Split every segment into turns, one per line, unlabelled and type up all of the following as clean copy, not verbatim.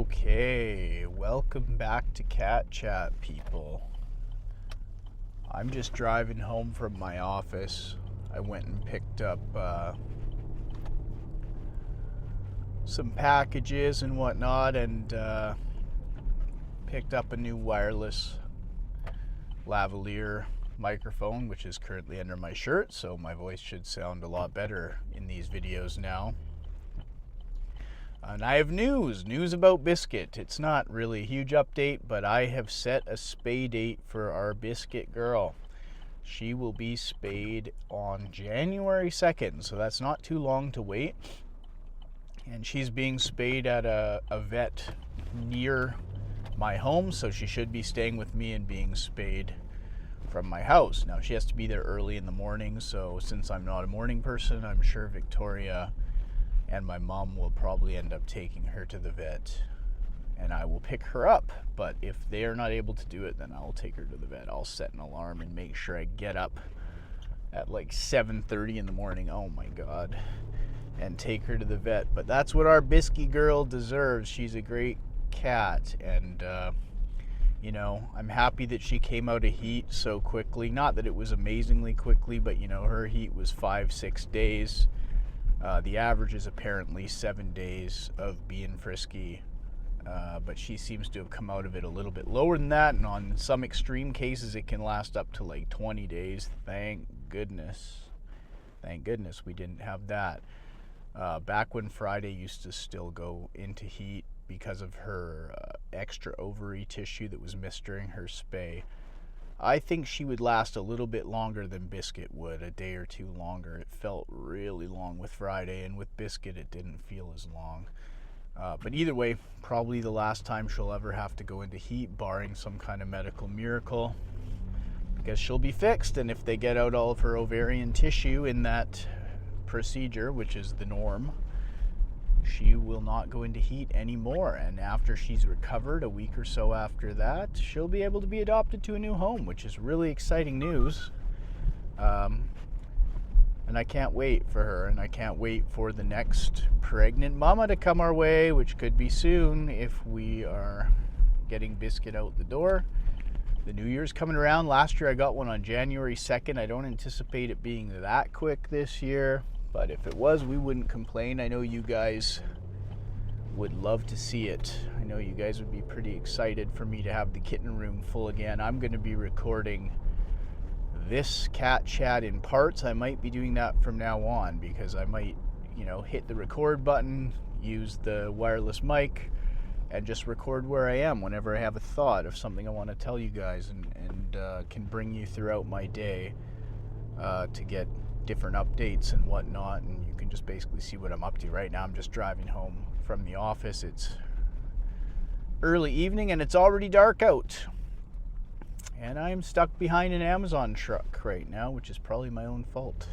Okay, welcome back to Cat Chat, people. I'm just driving home from my office. I went and picked up some packages and whatnot, and picked up a new wireless lavalier microphone, which is currently under my shirt, so my voice should sound a lot better in these videos now. And I have news about Biscuit. It's not really a huge update, but I have set a spay date for our Biscuit girl. She will be spayed on January 2nd, so that's not too long to wait. And she's being spayed at a vet near my home, so she should be staying with me and being spayed from my house. Now, she has to be there early in the morning, so since I'm not a morning person, I'm sure Victoria and my mom will probably end up taking her to the vet, and I will pick her up. But if they are not able to do it, then I'll take her to the vet. I'll set an alarm and make sure I get up at like 7:30 in the morning, oh my god, and take her to the vet. But that's what our Biscuit girl deserves. She's a great cat, and you know, I'm happy that she came out of heat so quickly. Not that it was amazingly quickly, but you know, her heat was 5-6 days. The average is apparently 7 days of being frisky, but she seems to have come out of it a little bit lower than that, and on some extreme cases it can last up to like 20 days. Thank goodness we didn't have that. Back when Friday used to still go into heat because of her extra ovary tissue that was missed during her spay, I think she would last a little bit longer than Biscuit would, a day or two longer. It felt really long with Friday, and with Biscuit it didn't feel as long. But either way, probably the last time she'll ever have to go into heat, barring some kind of medical miracle, because she'll be fixed, and if they get out all of her ovarian tissue in that procedure, which is the norm, she will not go into heat anymore. And after she's recovered, a week or so after that, she'll be able to be adopted to a new home, which is really exciting news. And I can't wait for her, and I can't wait for the next pregnant mama to come our way, which could be soon if we are getting Biscuit out the door. The New Year's coming around. Last year I got one on January 2nd. I don't anticipate it being that quick this year, but if it was, we wouldn't complain. I know you guys would love to see it. I know you guys would be pretty excited for me to have the kitten room full again. I'm going to be recording this cat chat in parts. I might be doing that from now on, because I might, you know, hit the record button, use the wireless mic, and just record where I am whenever I have a thought of something I want to tell you guys, and can bring you throughout my day to get different updates and whatnot, and you can just basically see what I'm up to. Right now I'm just driving home from the office. It's early evening and it's already dark out, and I'm stuck behind an Amazon truck right now, which is probably my own fault.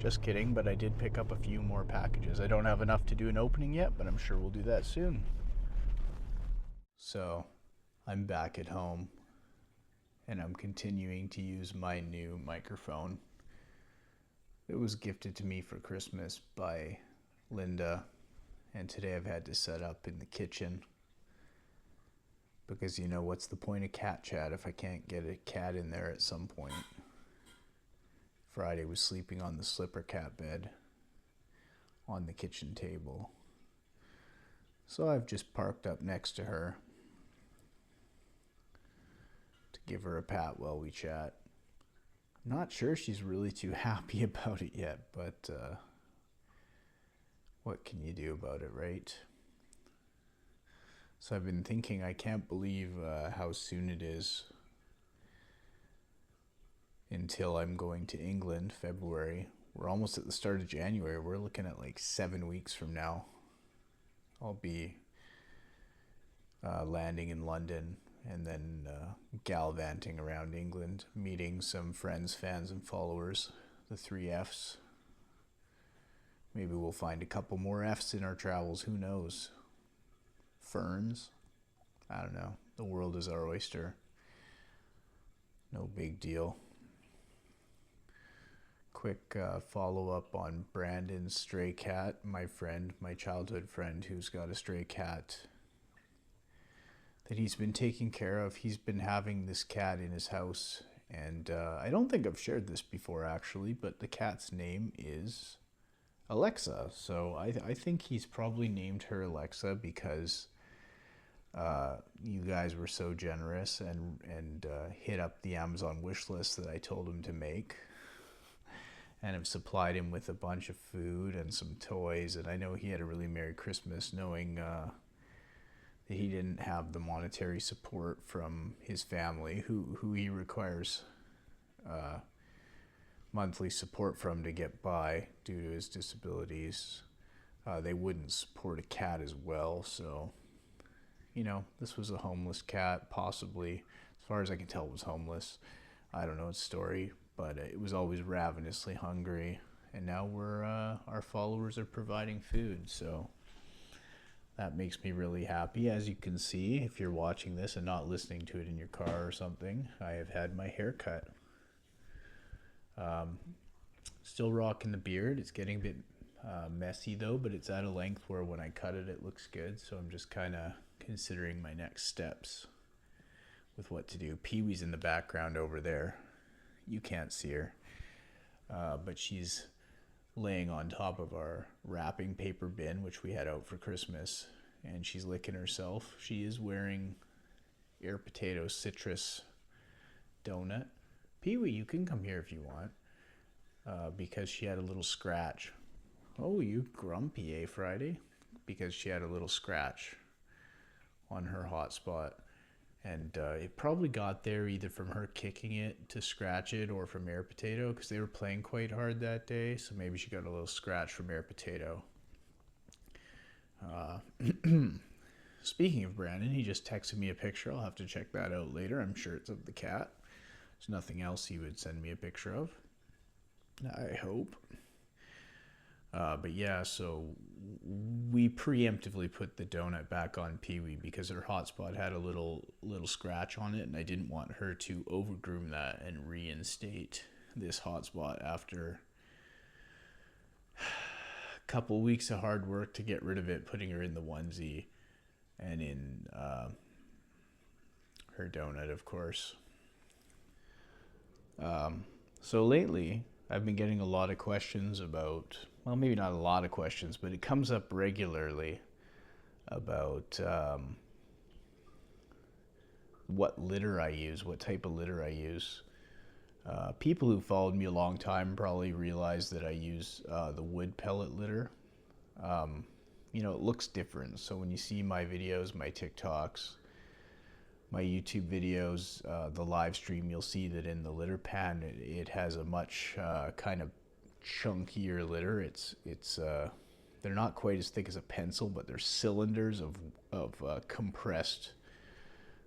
Just kidding, but I did pick up a few more packages. I don't have enough to do an opening yet, but I'm sure we'll do that soon. So I'm back at home, and I'm continuing to use my new microphone. It was gifted to me for Christmas by Linda, and today I've had to set up in the kitchen, because, you know, what's the point of cat chat if I can't get a cat in there at some point? Friday was sleeping on the slipper cat bed on the kitchen table, so I've just parked up next to her to give her a pat while we chat. Not sure she's really too happy about it yet, but what can you do about it, right? So I've been thinking, I can't believe how soon it is until I'm going to England, February. We're almost at the start of January. We're looking at like 7 weeks from now. I'll be landing in London, and then gallivanting around England, meeting some friends, fans, and followers, the 3 Fs. Maybe we'll find a couple more Fs in our travels, who knows? Ferns? I don't know. The world is our oyster. No big deal. Quick follow-up on Brandon's stray cat. My friend, my childhood friend, who's got a stray cat, that he's been taking care of. He's been having this cat in his house, and I don't think I've shared this before actually, but the cat's name is Alexa. So I think he's probably named her Alexa because you guys were so generous and hit up the Amazon wish list that I told him to make, and have supplied him with a bunch of food and some toys. And I know he had a really Merry Christmas knowing that he didn't have the monetary support from his family, who he requires monthly support from to get by due to his disabilities. They wouldn't support a cat as well, so you know, this was a homeless cat, possibly. As far as I can tell, it was homeless. I don't know its story, but it was always ravenously hungry. And now our followers are providing food, so that makes me really happy. As you can see, if you're watching this and not listening to it in your car or something, I have had my hair cut. Still rocking the beard. It's getting a bit messy though, but it's at a length where when I cut it, it looks good. So I'm just kind of considering my next steps with what to do. Peawee's in the background over there. You can't see her, but she's laying on top of our wrapping paper bin, which we had out for Christmas, and she's licking herself. She is wearing Air Potato Citrus donut. Peawee, you can come here if you want, because she had a little scratch. Oh, you grumpy, eh, Friday? Because she had a little scratch on her hotspot, and it probably got there either from her kicking it to scratch it or from Air Potato, because they were playing quite hard that day, so maybe she got a little scratch from Air Potato. Speaking of Brandon, he just texted me a picture. I'll have to check that out later. I'm sure it's of the cat. There's nothing else he would send me a picture of, I hope. But yeah, so we preemptively put the donut back on Peawee because her hotspot had a little scratch on it, and I didn't want her to overgroom that and reinstate this hotspot after a couple weeks of hard work to get rid of it, putting her in the onesie and in her donut, of course. So lately, I've been getting a lot of questions about, well, maybe not a lot of questions, but it comes up regularly about what litter I use, what type of litter I use. People who followed me a long time probably realize that I use the wood pellet litter. You know, it looks different. So when you see my videos, my TikToks, my YouTube videos, the live stream, you'll see that in the litter pan, it has a much kind of chunkier litter. It's they're not quite as thick as a pencil, but they're cylinders of compressed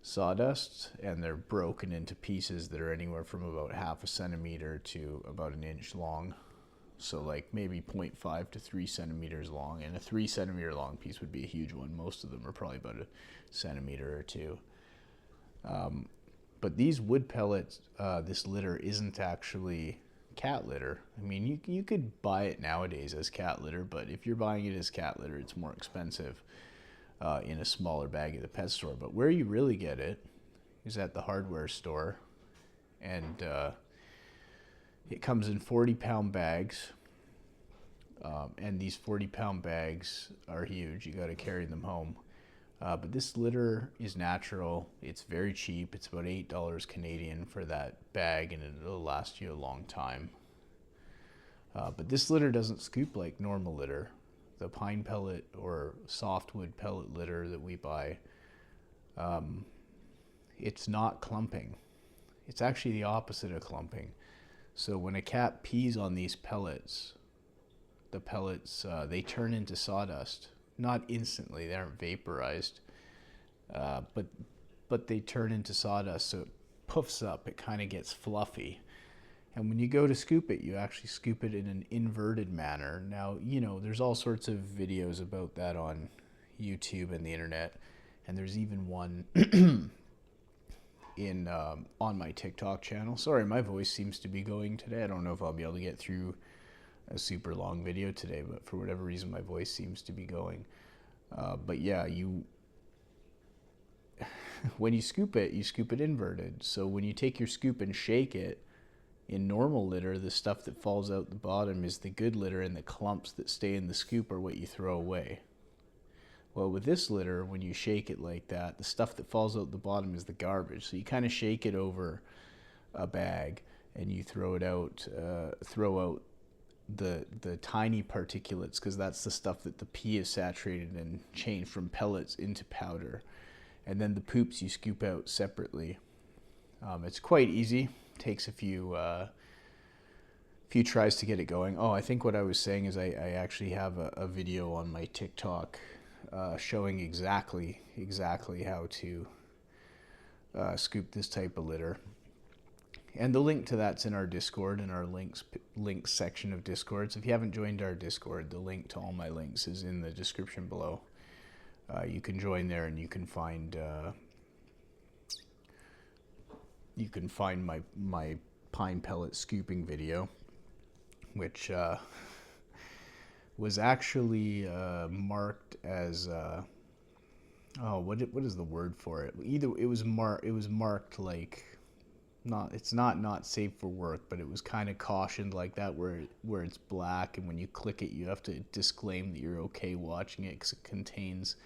sawdust, and they're broken into pieces that are anywhere from about 1/2 centimeter to about 1 inch long. So like maybe 0.5 to 3 centimeters long, and a 3 centimeter long piece would be a huge one. Most of them are probably about 1 centimeter or 2. But these wood pellets, this litter isn't actually cat litter. I mean, you could buy it nowadays as cat litter, but if you're buying it as cat litter, it's more expensive in a smaller bag at the pet store. But where you really get it is at the hardware store, and it comes in 40-pound bags, and these 40-pound bags are huge. You got to carry them home. But this litter is natural. It's very cheap. It's about $8 Canadian for that bag, and it'll last you a long time. But this litter doesn't scoop like normal litter. The pine pellet or softwood pellet litter that we buy, it's not clumping. It's actually the opposite of clumping. So when a cat pees on these pellets, the pellets, they turn into sawdust. Not instantly, they aren't vaporized, but they turn into sawdust, so it puffs up, it kind of gets fluffy. And when you go to scoop it, you actually scoop it in an inverted manner. Now, you know, there's all sorts of videos about that on YouTube and the internet, and there's even one in on my TikTok channel. Sorry, my voice seems to be going today. I don't know if I'll be able to get through a super long video today, but for whatever reason my voice seems to be going. But yeah, when you scoop it inverted. So when you take your scoop and shake it, in normal litter, the stuff that falls out the bottom is the good litter, and the clumps that stay in the scoop are what you throw away. Well, with this litter, when you shake it like that, the stuff that falls out the bottom is the garbage. So you kind of shake it over a bag and you throw out the tiny particulates, because that's the stuff that the pea is saturated in, changed from pellets into powder. And then the poops you scoop out separately. It's quite easy. Takes a few tries to get it going. Oh, I think what I was saying is I actually have a video on my TikTok showing exactly how to scoop this type of litter. And the link to that's in our Discord, in our links section of Discord. So if you haven't joined our Discord, the link to all my links is in the description below. You can join there, and you can find my pine pellet scooping video, which was actually marked as what is the word for it? Either it was marked like it's not safe for work, but it was kind of cautioned like that, where it's black, and when you click it, you have to disclaim that you're okay watching it because it contains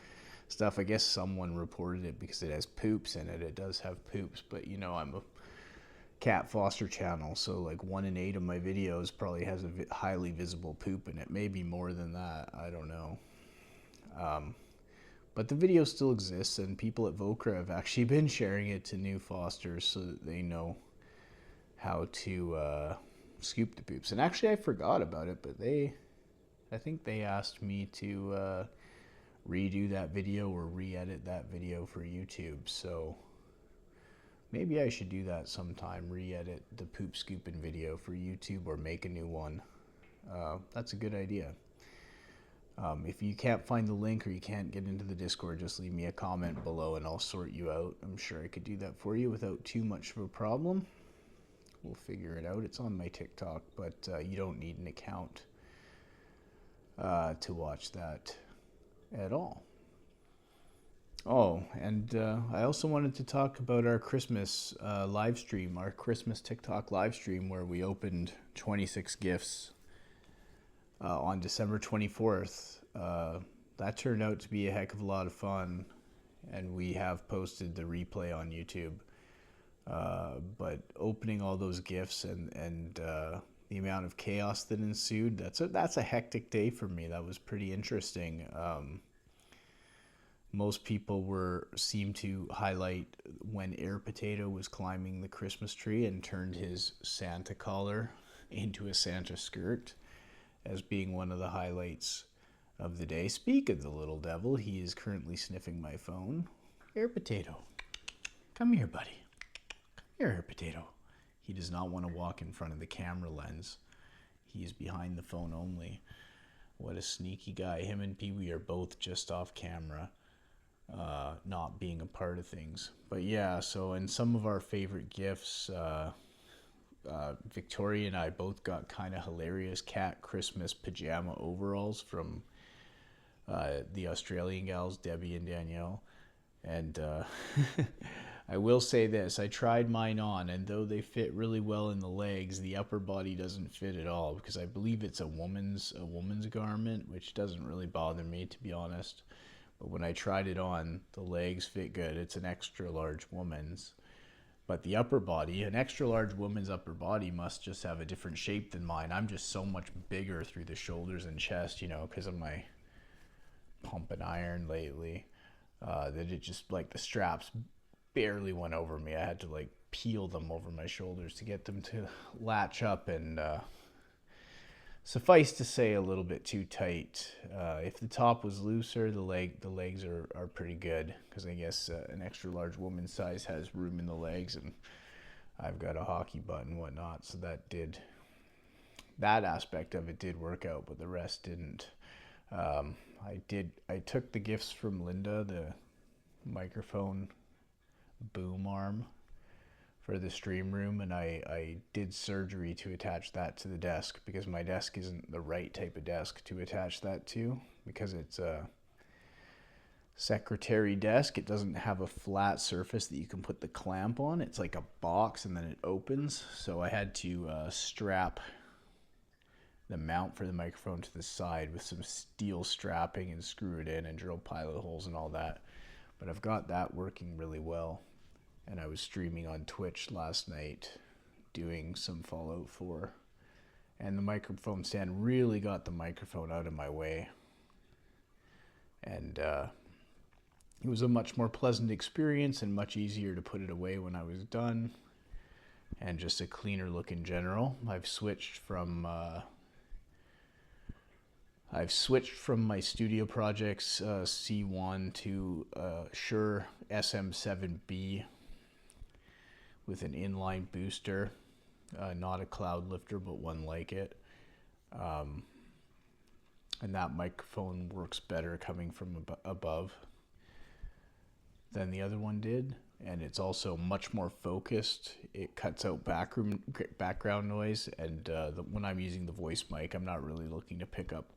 stuff. I guess someone reported it because it has poops in it. It does have poops, but you know, I'm a cat foster channel, so like 1 in 8 of my videos probably has a highly visible poop in it. Maybe more than that, I don't know. But the video still exists, and people at VOKRA have actually been sharing it to new fosters so that they know how to scoop the poops. And actually, I forgot about it, but I think they asked me to redo that video or re-edit that video for YouTube. So maybe I should do that sometime, re-edit the poop scooping video for YouTube or make a new one. That's a good idea. If you can't find the link or you can't get into the Discord, just leave me a comment below and I'll sort you out. I'm sure I could do that for you without too much of a problem. We'll figure it out. It's on my TikTok, but you don't need an account to watch that at all. Oh, and I also wanted to talk about our Christmas live stream, our Christmas TikTok live stream, where we opened 26 gifts on December 24th. That turned out to be a heck of a lot of fun, and we have posted the replay on YouTube. But opening all those gifts and the amount of chaos that ensued, that's a hectic day for me. That was pretty interesting. Most people seemed to highlight when Air Potato was climbing the Christmas tree and turned his Santa collar into a Santa skirt as being one of the highlights of the day. Speak of the little devil, he is currently sniffing my phone. Air Potato, come here, buddy. Come here, Air Potato. He does not want to walk in front of the camera lens. He is behind the phone only. What a sneaky guy. Him and Peawee are both just off camera, not being a part of things. But yeah, so in some of our favorite gifts, Victoria and I both got kind of hilarious cat Christmas pajama overalls from the Australian gals, Debbie and Danielle. And I will say this, I tried mine on, and though they fit really well in the legs, the upper body doesn't fit at all, because I believe it's a woman's garment, which doesn't really bother me, to be honest. But when I tried it on, the legs fit good. It's an extra large woman's. But the upper body, an extra large woman's upper body must just have a different shape than mine. I'm just so much bigger through the shoulders and chest, you know, because of my pump and iron lately, that it just, like, the straps barely went over me. I had to, like, peel them over my shoulders to get them to latch up, and suffice to say, a little bit too tight. If the top was looser, the legs are pretty good, because I guess an extra large woman's size has room in the legs, and I've got a hockey butt and whatnot, so that aspect of it did work out, but the rest didn't. I took the gifts from Linda, the microphone boom arm for the stream room, and I did surgery to attach that to the desk, because my desk isn't the right type of desk to attach that to, because it's secretary desk. It doesn't have a flat surface that you can put the clamp on. It's like a box and then it opens. So I had to strap the mount for the microphone to the side with some steel strapping and screw it in and drill pilot holes and all that. But I've got that working really well. And I was streaming on Twitch last night doing some Fallout 4. And the microphone stand really got the microphone out of my way. And it was a much more pleasant experience and much easier to put it away when I was done. And just a cleaner look in general. I've switched from my studio projects C1 to Shure SM7B with an inline booster, not a cloud lifter, but one like it. And that microphone works better coming from above than the other one did. And it's also much more focused. It cuts out background noise. And when I'm using the voice mic, I'm not really looking to pick up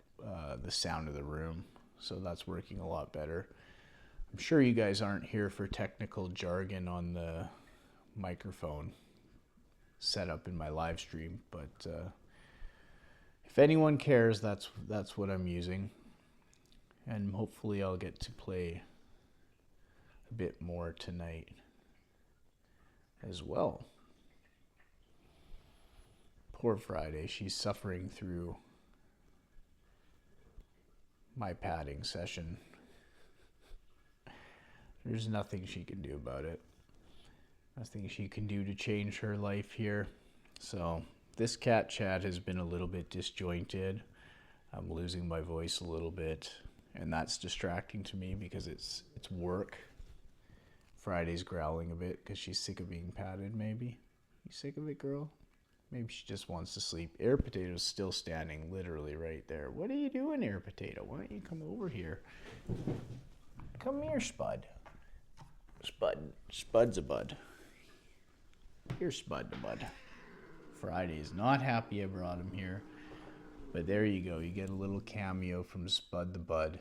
the sound of the room. So that's working a lot better. I'm sure you guys aren't here for technical jargon on the microphone setup in my live stream, but if anyone cares, that's what I'm using. And hopefully I'll get to play a bit more tonight as well. Poor Friday, she's suffering through my padding session. There's nothing she can do about it. Nothing she can do to change her life here. So this cat chat has been a little bit disjointed. I'm losing my voice a little bit, and that's distracting to me because it's work. Friday's growling a bit because she's sick of being patted, maybe. You sick of it, girl? Maybe she just wants to sleep. Air Potato's still standing literally right there. What are you doing, Air Potato? Why don't you come over here? Come here, Spud. Spud's a bud. Here's Spud the bud. Friday's not happy I brought him here. But there you go. You get a little cameo from Spud the bud.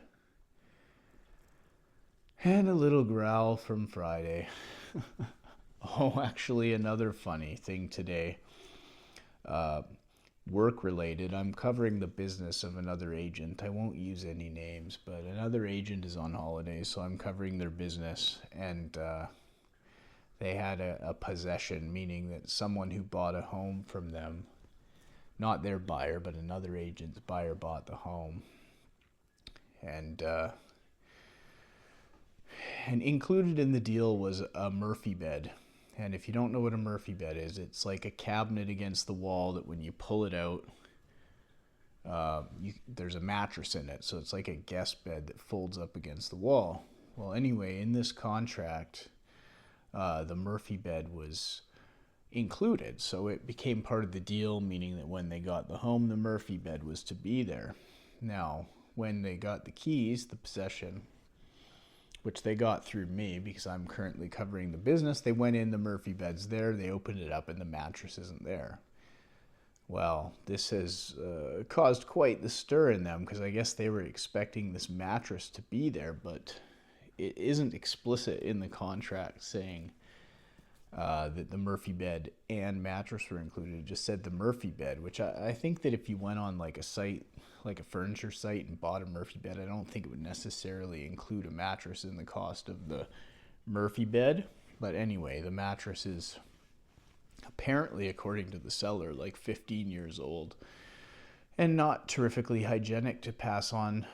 And a little growl from Friday. Oh, actually, another funny thing today. Work related. I'm covering the business of another agent. I won't use any names, but another agent is on holiday, so I'm covering their business. And they had a possession, meaning that someone who bought a home from them, not their buyer, but another agent's buyer bought the home. And included in the deal was a Murphy bed. And if you don't know what a Murphy bed is, it's like a cabinet against the wall that when you pull it out, there's a mattress in it. So it's like a guest bed that folds up against the wall. Well, anyway, in this contract, the Murphy bed was included. So it became part of the deal, meaning that when they got the home, the Murphy bed was to be there. Now, when they got the keys, the possession, which they got through me because I'm currently covering the business, they went in, the Murphy bed's there, they opened it up, and the mattress isn't there. Well, this has caused quite the stir in them because I guess they were expecting this mattress to be there, but it isn't explicit in the contract saying that the Murphy bed and mattress were included. It just said the Murphy bed, which I think that if you went on like a site, like a furniture site, and bought a Murphy bed, I don't think it would necessarily include a mattress in the cost of the Murphy bed. But anyway, the mattress is apparently, according to the seller, like 15 years old and not terrifically hygienic to pass on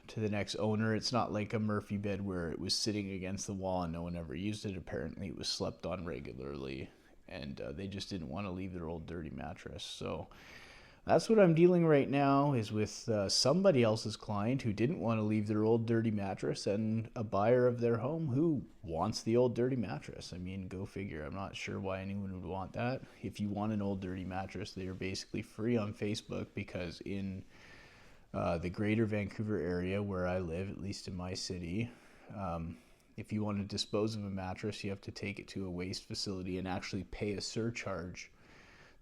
to the next owner. It's not like a Murphy bed where it was sitting against the wall and no one ever used it. Apparently it was slept on regularly, and they just didn't want to leave their old dirty mattress. So that's what I'm dealing right now, is with somebody else's client who didn't want to leave their old dirty mattress and a buyer of their home who wants the old dirty mattress. I mean, go figure. I'm not sure why anyone would want that. If you want an old dirty mattress, they are basically free on Facebook, because in the greater Vancouver area where I live, at least in my city, if you want to dispose of a mattress, you have to take it to a waste facility and actually pay a surcharge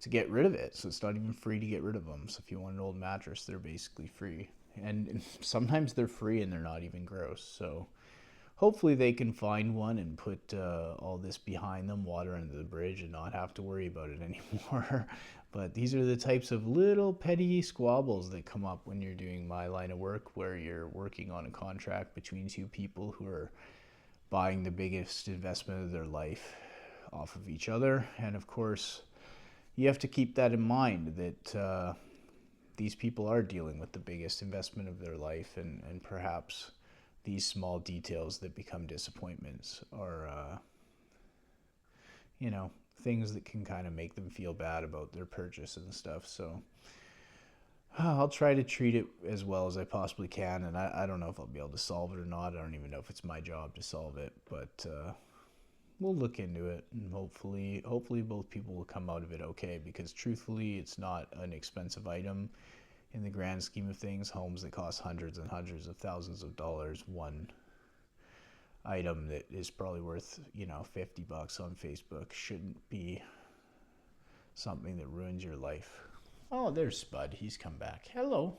to get rid of it. So it's not even free to get rid of them. So if you want an old mattress, they're basically free. And sometimes they're free and they're not even gross. So hopefully they can find one and put all this behind them, water under the bridge, and not have to worry about it anymore. But these are the types of little petty squabbles that come up when you're doing my line of work, where you're working on a contract between two people who are buying the biggest investment of their life off of each other. And of course, you have to keep that in mind, that these people are dealing with the biggest investment of their life, and perhaps these small details that become disappointments are, you know, things that can kind of make them feel bad about their purchase and stuff. So I'll try to treat it as well as I possibly can, and I don't know if I'll be able to solve it or not. I don't even know if it's my job to solve it, but we'll look into it, and hopefully both people will come out of it okay, because truthfully, it's not an expensive item in the grand scheme of things. Homes that cost hundreds and hundreds of thousands of dollars, one item that is probably worth, you know, $50 on Facebook shouldn't be something that ruins your life. Oh, there's Spud. He's come back. Hello.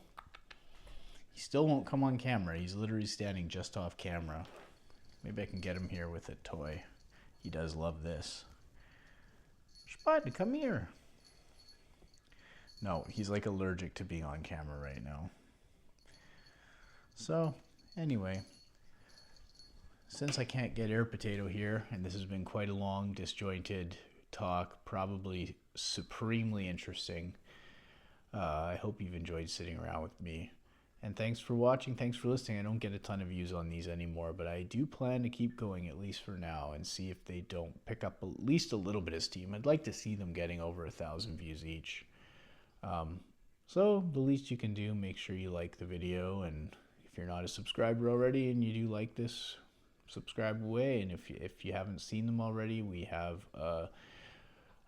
He still won't come on camera. He's literally standing just off camera. Maybe I can get him here with a toy. He does love this. Spud, come here. No, he's like allergic to being on camera right now. So, anyway, since I can't get Air Potato here, and this has been quite a long, disjointed talk, probably supremely interesting, I hope you've enjoyed sitting around with me. And thanks for watching, thanks for listening. I don't get a ton of views on these anymore, but I do plan to keep going, at least for now, and see if they don't pick up at least a little bit of steam. I'd like to see them getting over 1,000 views each. So the least you can do, make sure you like the video, and if you're not a subscriber already and you do like this, subscribe away. And if you haven't seen them already, we have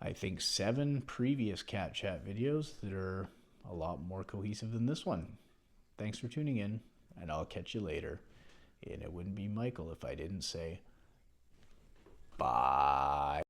I think 7 previous cat chat videos that are a lot more cohesive than this one. Thanks for tuning in, and I'll catch you later. And it wouldn't be Michael if I didn't say bye.